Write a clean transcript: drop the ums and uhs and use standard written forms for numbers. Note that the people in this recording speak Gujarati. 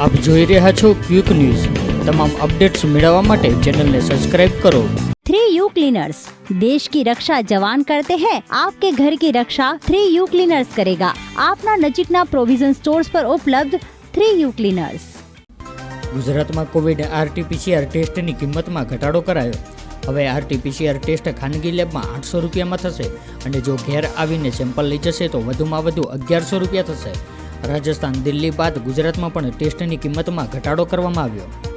આપ જોઈ રહ્યા છો ક્વિક ન્યૂઝ। તમામ અપडेट्स મેળવવા માટે ચેનલને સબસ્ક્રાઇબ કરો। 3U क्लीनर्स देश की रक्षा जवान करते हैं, आपके घर की रक्षा 3U क्लीनर्स करेगा। आपना नजीकना प्रोविजन स्टोर्स पर उपलब्ध 3U क्लीनर्स। ગુજરાતમાં કોવિડ RT-PCR ટેસ્ટની કિંમતમાં ઘટાડો કરાયો। હવે RT-PCR ટેસ્ટ ખાનગી લેબમાં 800 રૂપિયામાં થશે અને જો ઘેર આવીને સેમ્પલ લઈ જશે તો વધુમાં વધુ 1100 રૂપિયા થશે। રાજસ્થાન, દિલ્હી બાદ ગુજરાતમાં પણ ટેસ્ટની કિંમતમાં ઘટાડો કરવામાં આવ્યો।